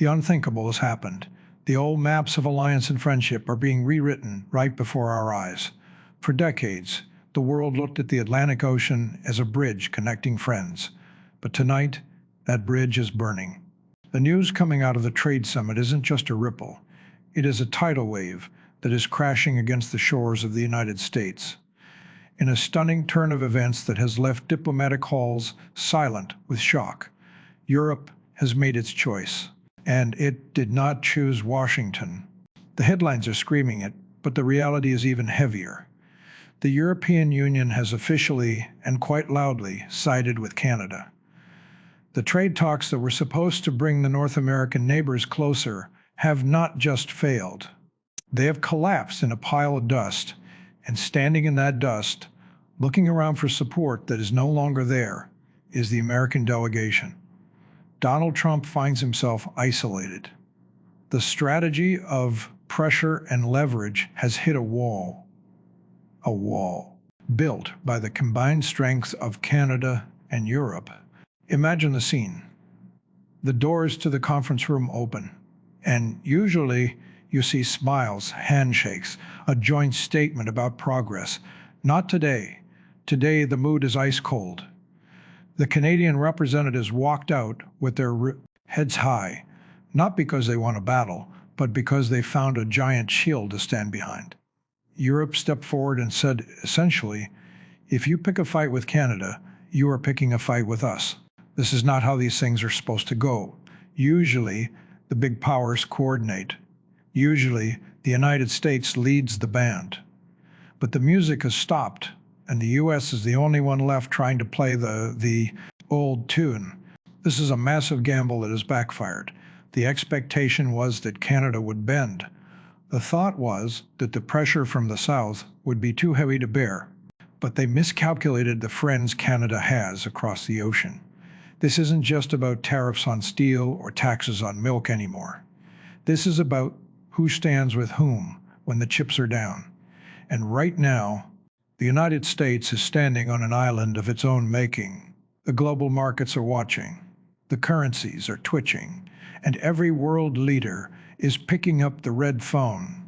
The unthinkable has happened. The old maps of alliance and friendship are being rewritten right before our eyes. For decades, the world looked at the Atlantic Ocean as a bridge connecting friends. But tonight, that bridge is burning. The news coming out of the trade summit isn't just a ripple. It is a tidal wave that is crashing against the shores of the United States. In a stunning turn of events that has left diplomatic halls silent with shock, Europe has made its choice. And it did not choose Washington. The headlines are screaming it, but the reality is even heavier. The European Union has officially, and quite loudly, sided with Canada. The trade talks that were supposed to bring the North American neighbors closer have not just failed. They have collapsed in a pile of dust, and standing in that dust, looking around for support that is no longer there, is the American delegation. Donald Trump finds himself isolated. The strategy of pressure and leverage has hit a wall built by the combined strength of Canada and Europe. Imagine the scene. The doors to the conference room open, and usually you see smiles, handshakes, a joint statement about progress. Not today. Today the mood is ice cold. The Canadian representatives walked out with their heads high, not because they won a battle, but because they found a giant shield to stand behind. Europe stepped forward and said, essentially, if you pick a fight with Canada, you are picking a fight with us. This is not how these things are supposed to go. Usually, the big powers coordinate. Usually, the United States leads the band. But the music has stopped, and the U.S. is the only one left trying to play the old tune. This is a massive gamble that has backfired. The expectation was that Canada would bend. The thought was that the pressure from the South would be too heavy to bear, but they miscalculated the friends Canada has across the ocean. This isn't just about tariffs on steel or taxes on milk anymore. This is about who stands with whom when the chips are down. And right now, the United States is standing on an island of its own making. The global markets are watching. The currencies are twitching. And every world leader is picking up the red phone.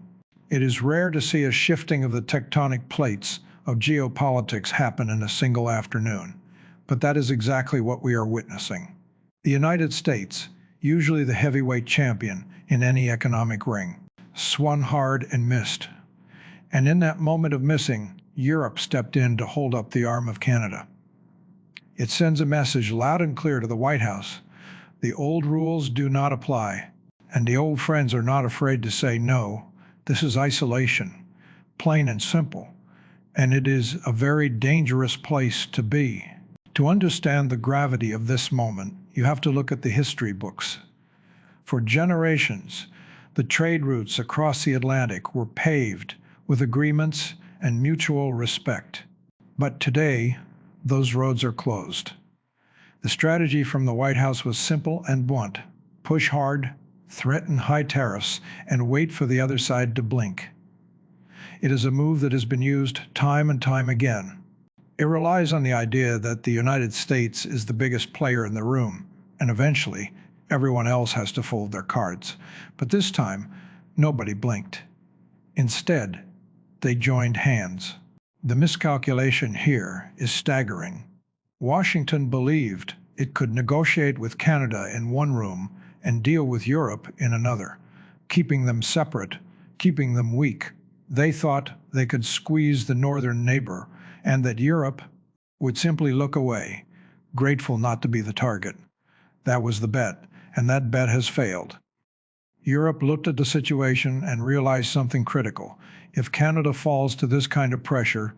It is rare to see a shifting of the tectonic plates of geopolitics happen in a single afternoon. But that is exactly what we are witnessing. The United States, usually the heavyweight champion in any economic ring, swung hard and missed. And in that moment of missing, Europe stepped in to hold up the arm of Canada. It sends a message loud and clear to the White House. The old rules do not apply, and the old friends are not afraid to say no. This is isolation, plain and simple, and it is a very dangerous place to be. To understand the gravity of this moment, you have to look at the history books. For generations, the trade routes across the Atlantic were paved with agreements and mutual respect. But today, those roads are closed. The strategy from the White House was simple and blunt. Push hard, threaten high tariffs, and wait for the other side to blink. It is a move that has been used time and time again. It relies on the idea that the United States is the biggest player in the room, and eventually, everyone else has to fold their cards. But this time, nobody blinked. Instead, they joined hands. The miscalculation here is staggering. Washington believed it could negotiate with Canada in one room and deal with Europe in another, keeping them separate, keeping them weak. They thought they could squeeze the northern neighbor and that Europe would simply look away, grateful not to be the target. That was the bet, and that bet has failed. Europe looked at the situation and realized something critical. If Canada falls to this kind of pressure,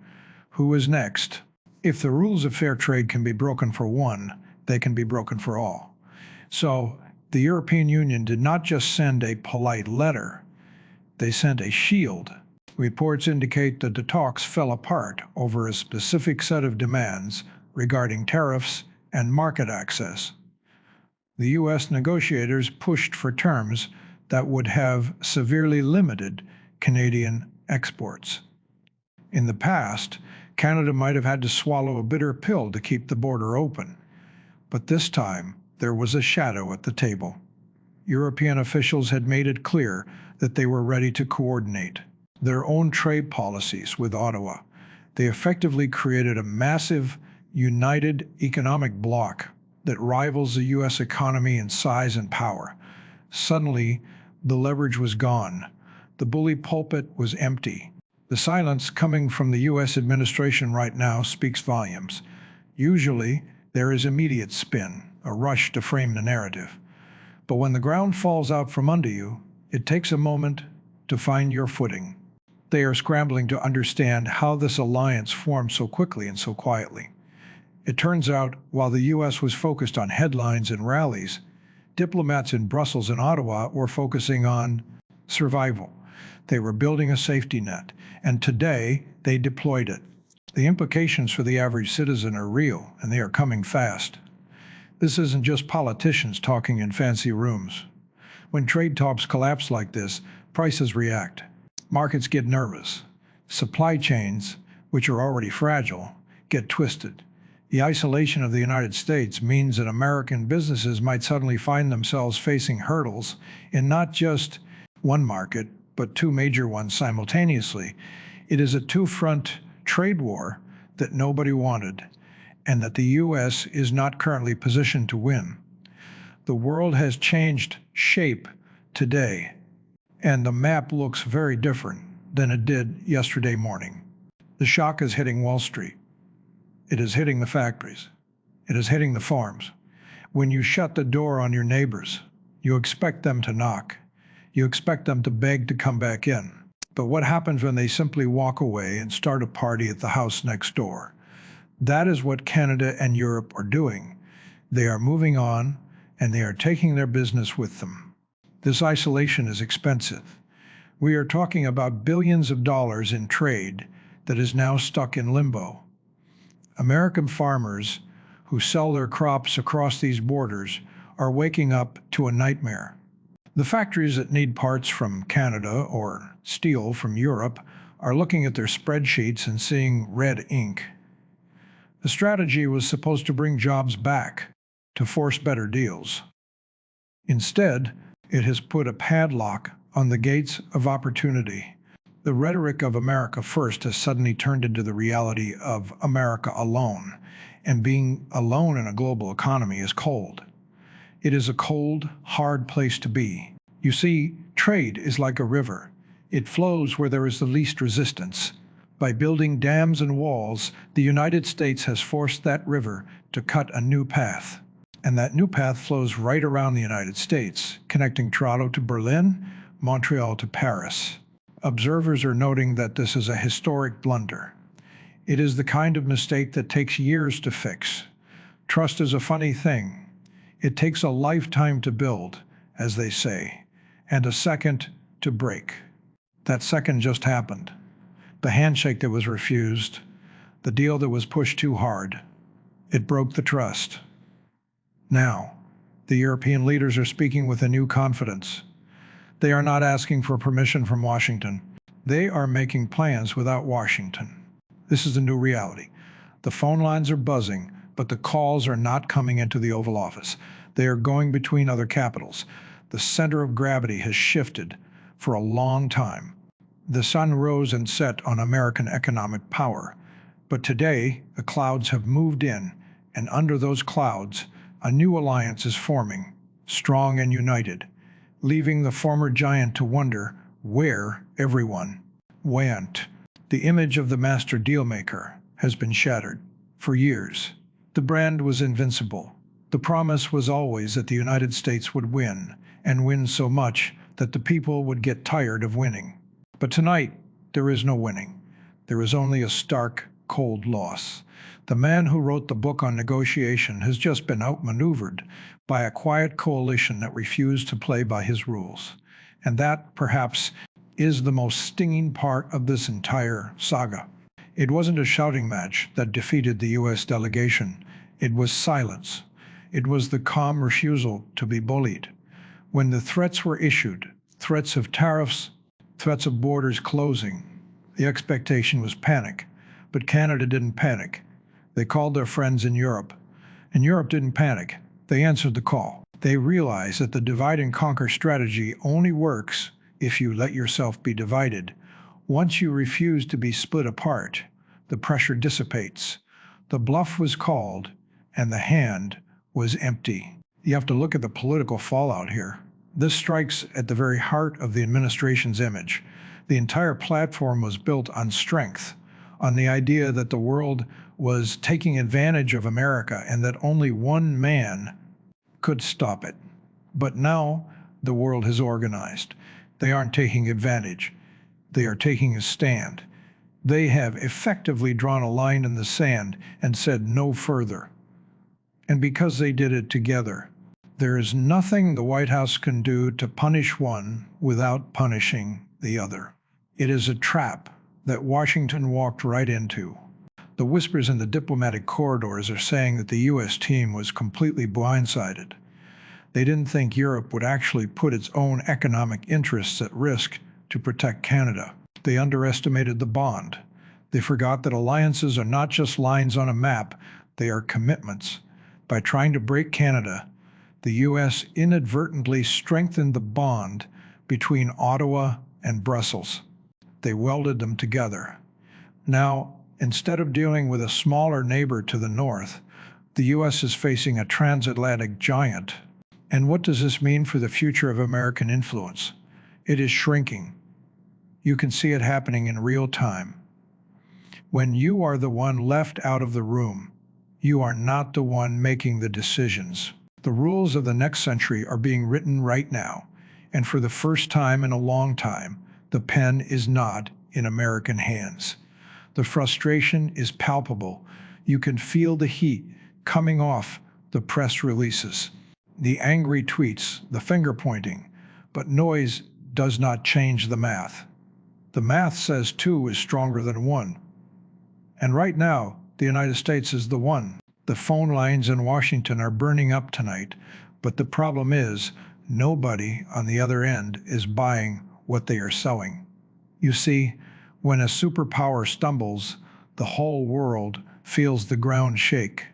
who is next? If the rules of fair trade can be broken for one, they can be broken for all. So the European Union did not just send a polite letter, they sent a shield. Reports indicate that the talks fell apart over a specific set of demands regarding tariffs and market access. The U.S. negotiators pushed for terms that would have severely limited Canadian exports. In the past, Canada might have had to swallow a bitter pill to keep the border open, but this time there was a shadow at the table. European officials had made it clear that they were ready to coordinate their own trade policies with Ottawa. They effectively created a massive, united economic bloc that rivals the U.S. economy in size and power. Suddenly, the leverage was gone. The bully pulpit was empty. The silence coming from the U.S. administration right now speaks volumes. Usually, there is immediate spin, a rush to frame the narrative. But when the ground falls out from under you, it takes a moment to find your footing. They are scrambling to understand how this alliance formed so quickly and so quietly. It turns out, while the U.S. was focused on headlines and rallies, diplomats in Brussels and Ottawa were focusing on survival. They were building a safety net, and today they deployed it. The implications for the average citizen are real, and they are coming fast. This isn't just politicians talking in fancy rooms. When trade talks collapse like this, prices react. Markets get nervous. Supply chains, which are already fragile, get twisted. The isolation of the United States means that American businesses might suddenly find themselves facing hurdles in not just one market, but two major ones simultaneously. It is a two-front trade war that nobody wanted, and that the U.S. is not currently positioned to win. The world has changed shape today, and the map looks very different than it did yesterday morning. The shock is hitting Wall Street. It is hitting the factories. It is hitting the farms. When you shut the door on your neighbors, you expect them to knock. You expect them to beg to come back in. But what happens when they simply walk away and start a party at the house next door? That is what Canada and Europe are doing. They are moving on, and they are taking their business with them. This isolation is expensive. We are talking about billions of dollars in trade that is now stuck in limbo. American farmers who sell their crops across these borders are waking up to a nightmare. The factories that need parts from Canada or steel from Europe are looking at their spreadsheets and seeing red ink. The strategy was supposed to bring jobs back, to force better deals. Instead, it has put a padlock on the gates of opportunity. The rhetoric of America first has suddenly turned into the reality of America alone, and being alone in a global economy is cold. It is a cold, hard place to be. You see, trade is like a river. It flows where there is the least resistance. By building dams and walls, the United States has forced that river to cut a new path. And that new path flows right around the United States, connecting Toronto to Berlin, Montreal to Paris. Observers are noting that this is a historic blunder. It is the kind of mistake that takes years to fix. Trust is a funny thing. It takes a lifetime to build, as they say, and a second to break. That second just happened. The handshake that was refused, the deal that was pushed too hard, it broke the trust. Now, the European leaders are speaking with a new confidence. They are not asking for permission from Washington. They are making plans without Washington. This is the new reality. The phone lines are buzzing, but the calls are not coming into the Oval Office. They are going between other capitals. The center of gravity has shifted for a long time. The sun rose and set on American economic power. But today, the clouds have moved in, and under those clouds, a new alliance is forming, strong and united, leaving the former giant to wonder where everyone went. The image of the master dealmaker has been shattered. For years, the brand was invincible. The promise was always that the United States would win, and win so much that the people would get tired of winning. But tonight, there is no winning. There is only a stark, cold loss. The man who wrote the book on negotiation has just been outmaneuvered by a quiet coalition that refused to play by his rules. And that, perhaps, is the most stinging part of this entire saga. It wasn't a shouting match that defeated the U.S. delegation. It was silence. It was the calm refusal to be bullied. When the threats were issued, threats of tariffs, threats of borders closing, the expectation was panic. But Canada didn't panic. They called their friends in Europe. And Europe didn't panic. They answered the call. They realize that the divide and conquer strategy only works if you let yourself be divided. Once you refuse to be split apart, the pressure dissipates. The bluff was called, and the hand was empty. You have to look at the political fallout here. This strikes at the very heart of the administration's image. The entire platform was built on strength, on the idea that the world was taking advantage of America and that only one man could stop it. But now the world has organized. They aren't taking advantage. They are taking a stand. They have effectively drawn a line in the sand and said no further. And because they did it together, there is nothing the White House can do to punish one without punishing the other. It is a trap that Washington walked right into. The whispers in the diplomatic corridors are saying that the U.S. team was completely blindsided. They didn't think Europe would actually put its own economic interests at risk to protect Canada. They underestimated the bond. They forgot that alliances are not just lines on a map, they are commitments. By trying to break Canada, the U.S. inadvertently strengthened the bond between Ottawa and Brussels. They welded them together. Now, instead of dealing with a smaller neighbor to the north, the U.S. is facing a transatlantic giant. And what does this mean for the future of American influence? It is shrinking. You can see it happening in real time. When you are the one left out of the room, you are not the one making the decisions. The rules of the next century are being written right now, and for the first time in a long time, the pen is not in American hands. The frustration is palpable. You can feel the heat coming off the press releases, the angry tweets, the finger pointing, but noise does not change the math. The math says 2 is stronger than 1. And right now, the United States is the one. The phone lines in Washington are burning up tonight, but the problem is nobody on the other end is buying what they are selling. You see, when a superpower stumbles, the whole world feels the ground shake.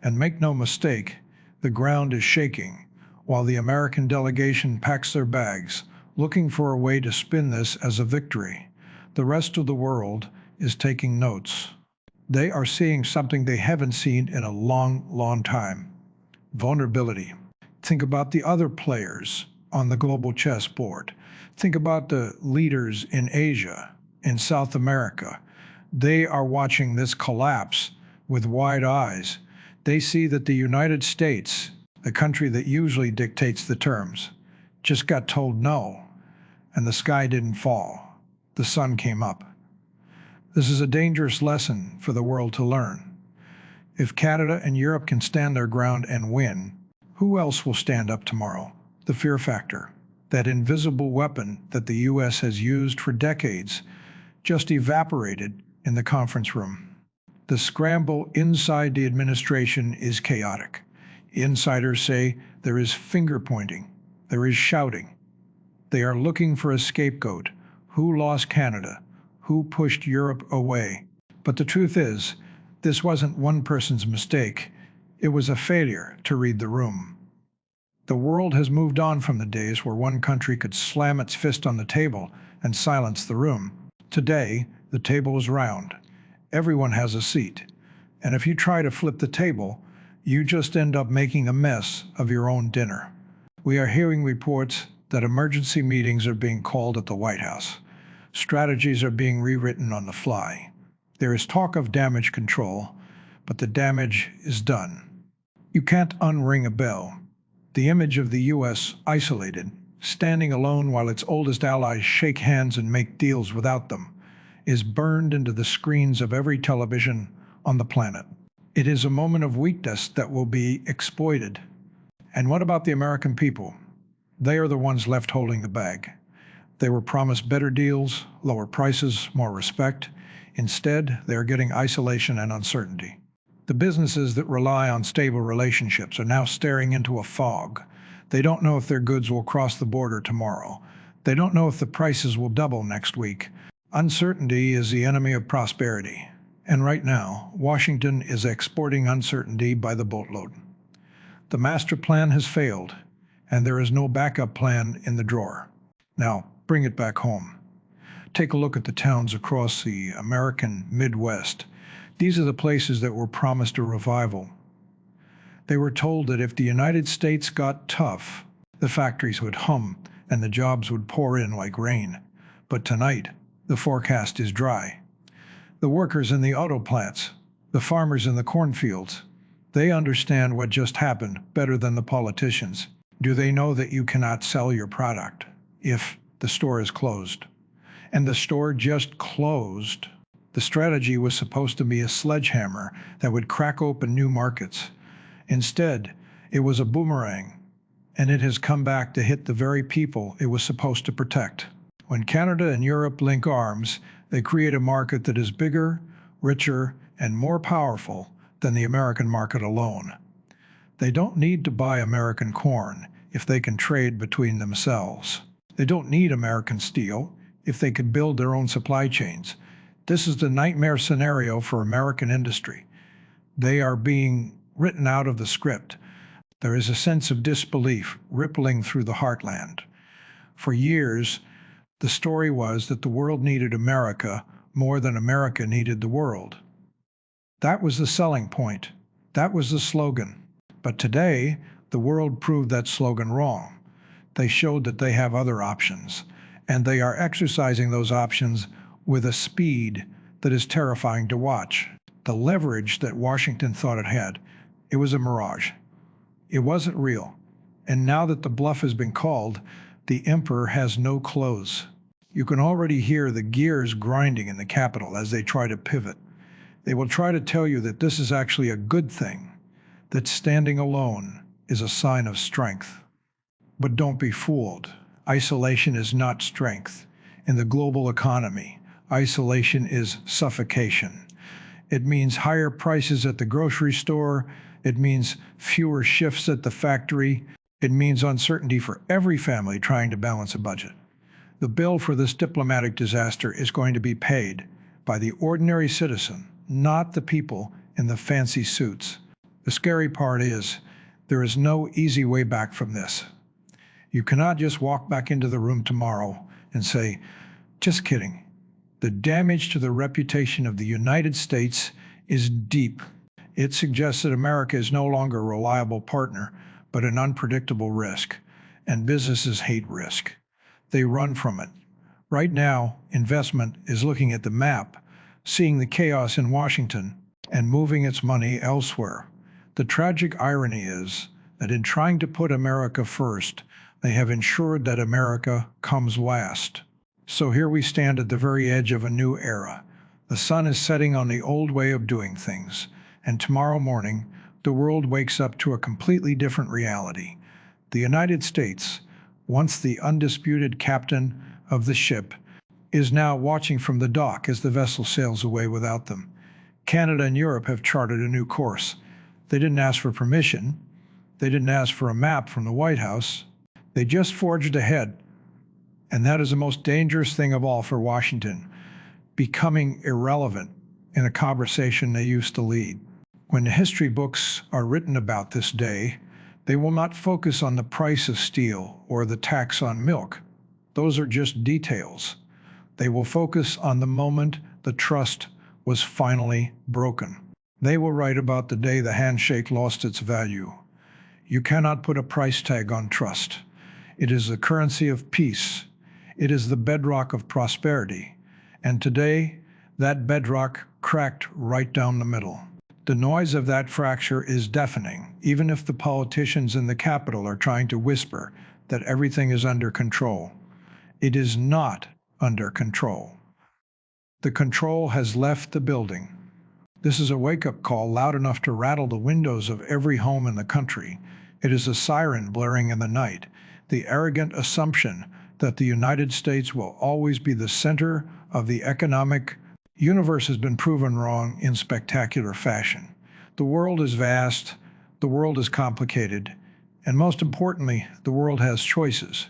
And make no mistake, the ground is shaking while the American delegation packs their bags, looking for a way to spin this as a victory. The rest of the world is taking notes. They are seeing something they haven't seen in a long, long time. Vulnerability. Think about the other players on the global chessboard. Think about the leaders in Asia, in South America. They are watching this collapse with wide eyes. They see that the United States, the country that usually dictates the terms, just got told no, and the sky didn't fall. The sun came up. This is a dangerous lesson for the world to learn. If Canada and Europe can stand their ground and win, who else will stand up tomorrow? The fear factor, that invisible weapon that the U.S. has used for decades, just evaporated in the conference room. The scramble inside the administration is chaotic. Insiders say there is finger-pointing, there is shouting. They are looking for a scapegoat. Who lost Canada? Who pushed Europe away? But the truth is, this wasn't one person's mistake. It was a failure to read the room. The world has moved on from the days where one country could slam its fist on the table and silence the room. Today, the table is round. Everyone has a seat. And if you try to flip the table, you just end up making a mess of your own dinner. We are hearing reports that emergency meetings are being called at the White House. Strategies are being rewritten on the fly. There is talk of damage control, but the damage is done. You can't unring a bell. The image of the U.S. isolated, standing alone while its oldest allies shake hands and make deals without them, is burned into the screens of every television on the planet. It is a moment of weakness that will be exploited. And what about the American people? They are the ones left holding the bag. They were promised better deals, lower prices, more respect. Instead, they are getting isolation and uncertainty. The businesses that rely on stable relationships are now staring into a fog. They don't know if their goods will cross the border tomorrow. They don't know if the prices will double next week. Uncertainty is the enemy of prosperity. And right now, Washington is exporting uncertainty by the boatload. The master plan has failed, and there is no backup plan in the drawer. Now, bring it back home. Take a look at the towns across the American Midwest. These are the places that were promised a revival. They were told that if the United States got tough, the factories would hum and the jobs would pour in like rain. But tonight, the forecast is dry. The workers in the auto plants, the farmers in the cornfields, they understand what just happened better than the politicians. Do they know that you cannot sell your product if the store is closed? And the store just closed. The strategy was supposed to be a sledgehammer that would crack open new markets. Instead, it was a boomerang, and it has come back to hit the very people it was supposed to protect. When Canada and Europe link arms, they create a market that is bigger, richer, and more powerful than the American market alone. They don't need to buy American corn if they can trade between themselves. They don't need American steel if they could build their own supply chains. This is the nightmare scenario for American industry. They are being written out of the script. There is a sense of disbelief rippling through the heartland. For years, the story was that the world needed America more than America needed the world. That was the selling point. That was the slogan. But today, the world proved that slogan wrong. They showed that they have other options, and they are exercising those options with a speed that is terrifying to watch. The leverage that Washington thought it had, it was a mirage. It wasn't real. And now that the bluff has been called, the emperor has no clothes. You can already hear the gears grinding in the Capitol as they try to pivot. They will try to tell you that this is actually a good thing, that standing alone is a sign of strength. But don't be fooled. Isolation is not strength. In the global economy, isolation is suffocation. It means higher prices at the grocery store. It means fewer shifts at the factory. It means uncertainty for every family trying to balance a budget. The bill for this diplomatic disaster is going to be paid by the ordinary citizen, not the people in the fancy suits. The scary part is, there is no easy way back from this. You cannot just walk back into the room tomorrow and say, just kidding. The damage to the reputation of the United States is deep. It suggests that America is no longer a reliable partner, but an unpredictable risk. And businesses hate risk. They run from it. Right now, investment is looking at the map, seeing the chaos in Washington, and moving its money elsewhere. The tragic irony is that in trying to put America first, they have ensured that America comes last. So here we stand at the very edge of a new era. The sun is setting on the old way of doing things, and tomorrow morning, the world wakes up to a completely different reality. The United States, once the undisputed captain of the ship, is now watching from the dock as the vessel sails away without them. Canada and Europe have charted a new course. They didn't ask for permission. They didn't ask for a map from the White House. They just forged ahead. And that is the most dangerous thing of all for Washington, becoming irrelevant in a conversation they used to lead. When the history books are written about this day, they will not focus on the price of steel or the tax on milk. Those are just details. They will focus on the moment the trust was finally broken. They will write about the day the handshake lost its value. You cannot put a price tag on trust. It is the currency of peace. It is the bedrock of prosperity. And today, that bedrock cracked right down the middle. The noise of that fracture is deafening, even if the politicians in the Capitol are trying to whisper that everything is under control. It is not under control. The control has left the building. This is a wake-up call loud enough to rattle the windows of every home in the country. It is a siren blaring in the night, the arrogant assumption that the United States will always be the center of the economic universe has been proven wrong in spectacular fashion. The world is vast, the world is complicated, and most importantly, the world has choices.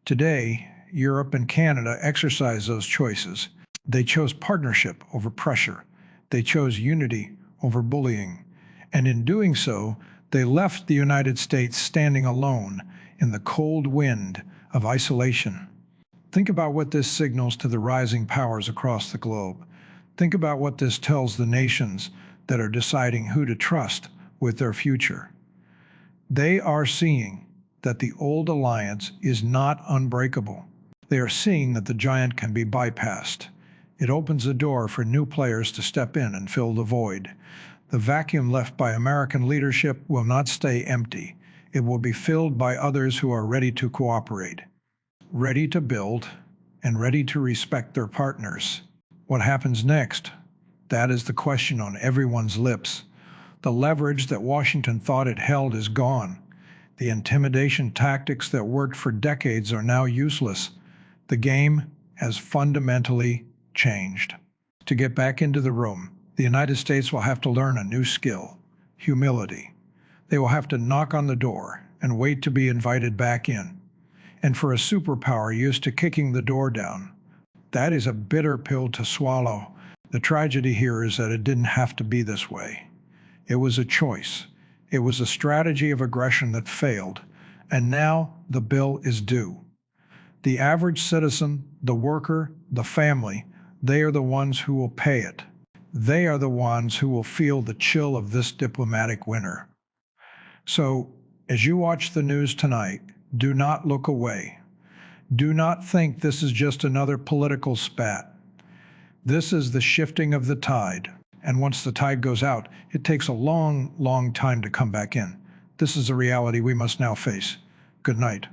Today, Europe and Canada exercise those choices. They chose partnership over pressure. They chose unity over bullying. And in doing so, They left the United States standing alone in the cold wind of isolation. Think about what this signals to the rising powers across the globe. Think about what this tells the nations that are deciding who to trust with their future. They are seeing that the old alliance is not unbreakable. They are seeing that the giant can be bypassed. It opens the door for new players to step in and fill the void. The vacuum left by American leadership will not stay empty. It will be filled by others who are ready to cooperate, ready to build, and ready to respect their partners. What happens next? That is the question on everyone's lips. The leverage that Washington thought it held is gone. The intimidation tactics that worked for decades are now useless. The game has fundamentally changed. To get back into the room, the United States will have to learn a new skill: humility. They will have to knock on the door and wait to be invited back in. And for a superpower used to kicking the door down, that is a bitter pill to swallow. The tragedy here is that it didn't have to be this way. It was a choice. It was a strategy of aggression that failed, and now the bill is due. The average citizen, the worker, the family, they are the ones who will pay it. They are the ones who will feel the chill of this diplomatic winter. So, as you watch the news tonight, do not look away. Do not think this is just another political spat. This is the shifting of the tide. And once the tide goes out, it takes a long, long time to come back in. This is a reality we must now face. Good night.